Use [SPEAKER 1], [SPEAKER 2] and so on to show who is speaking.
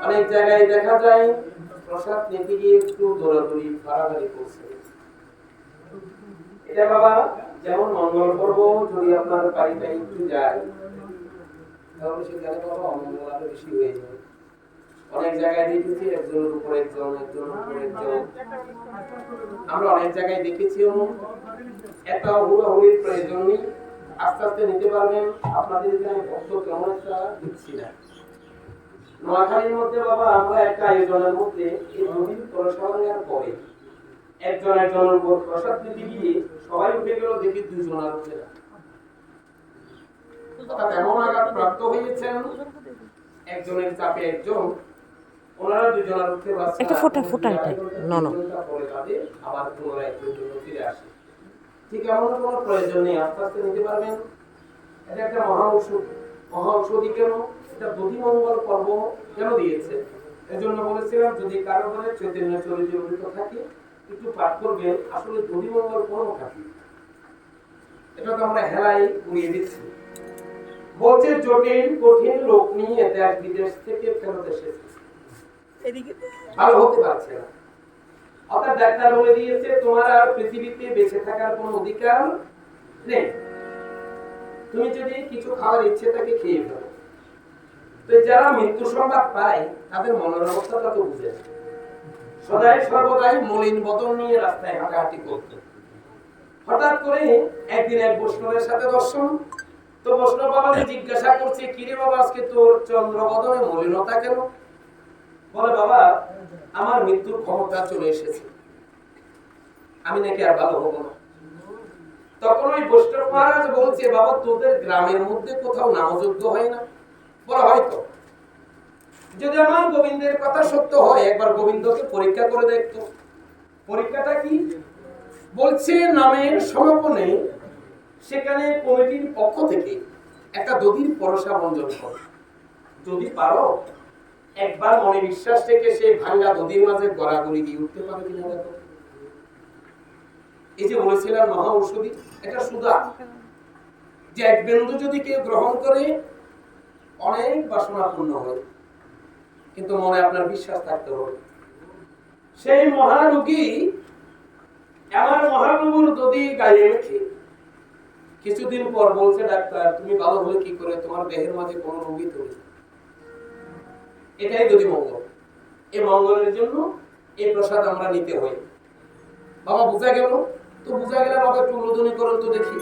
[SPEAKER 1] অনেক জায়গায় দেখা যায় প্রসাদ নিতে গিয়ে একটু দৌড়াদৌড়ি ফাড়াফাড়ি করছে। এটা বাবা যেমন মঙ্গল পর্ব যদি আপনার বাড়িতে একটু যায় তাহলে সেখানে বাবা অমঙ্গল আরো বেশি হয়ে যায়। অনেক জায়গায় দেখেছি একজনের উপর একজন, একজনের উপর একজন। আমরা অনেক জায়গায় দেখেছি একটা হুড়োহুড়ির প্রয়োজন নেই, আস্তে আস্তে নিতে পারবেন। আপনাদের এখানে ভক্ত কেমন একটা দিচ্ছি না। নোয়াখালীর মধ্যে বাবা আমরা একটা আয়োজনের মধ্যে এই নদীর পরস্পর নেওয়ার পরে একজন একজনের উপর প্রসাদ নিতে গিয়ে সবাই উঠে গেল, দেখি দুজন আর উঠে না। এমন আঘাত প্রাপ্ত হয়েছেন একজনের চাপে একজন, ওনারা দুজন আর উঠতে পারছে
[SPEAKER 2] একটা ফোটা ফোটা এটা নন
[SPEAKER 1] পরে তাদের আবার পুনরায় ফিরে আসে। ঠিক এমন কোনো প্রয়োজন নেই, আস্তে আস্তে নিতে পারবেন। এটা একটা মহা ঔষধি কেন, এটা দধিমঙ্গল পর্ব কেন দিয়েছে এজন্য বলেছিলাম যদি কারো ঘরে চৈতন্য চরিত্র অমৃত থাকে একটু পাঠ করবেন। আসলে দধিমঙ্গল পর্ব থাকে, এটা তো আমরা হেলাই উড়িয়ে দিচ্ছি। বলছে জটিল কঠিন রোগ নিয়ে দেশ বিদেশ থেকে ফেরত এসেছে, ভালো হতে পারছে না। অর্থাৎ ডাক্তার বলে দিয়েছে তোমার আর পৃথিবীতে বেঁচে থাকার কোনো অধিকার নেই, তুমি যদি কিছু খাওয়ার ইচ্ছে থাকে খেয়ে ফেলো। তো যারা মৃত্যু সংবাদ পায় তাদের মনের অবস্থাটা তো বুঝে, সদাই সর্বদাই মলিন বদন নিয়ে রাস্তায় হাঁটাহাঁটি করত। হঠাৎ করে একদিন এক বৈষ্ণবের সাথে দর্শন, তো বৈষ্ণব বাবাকে জিজ্ঞাসা করছে কিরে বাবা আজকে তোর চন্দ্র বদনে মলিনতা কেন? বলে বাবা আমার মৃত্যুর ক্ষমতা চলে এসেছে, আমি নাকি আর ভালো হবো না। তখন ওই বৈষ্ণব মহারাজ বলছে বাবা তোদের গ্রামের মধ্যে কোথাও নামযজ্ঞ হয় না? বলা হয়তো, যদি আমার গোবিন্দের কথা সত্য হয় একবার গোবিন্দকে পরীক্ষা করে দেখতো। পরীক্ষাটা কি? বলছে নামের সমাপনে সেখানে কমিটির পক্ষ থেকে একটা দধির পরশা বঞ্জন কর, যদি পারো একবার মনে বিশ্বাস থেকে সেই ভাঙ্গা দধির মাঝে গড়াগড়ি দিয়ে উঠতে পারো কিনা দেখো। এই যে বলেছিলাম মহা ঔষধি, এটা সুধা, যে এক বিন্দু যদি কেউ গ্রহণ করে অনেক বাসনা পূর্ণ হয়, কিন্তু মনে আপনার বিশ্বাস থাকতে হবে। সেই মহারোগী আমার মহাপ্রভুর দধি গায়ে মেখে কিছুদিন পর বলছে ডাক্তার তুমি ভালো হলে কি করে, তোমার দেহের মাঝে কোনো রোগী তৈরি। এটাই দধি মঙ্গল। এই মঙ্গলের জন্য এই প্রসাদ আমরা নিতে হয়। বাবা বুঝা গেল? তো বুঝা গেলে বাবা একটু উলুধ্বনি করুন তো দেখি।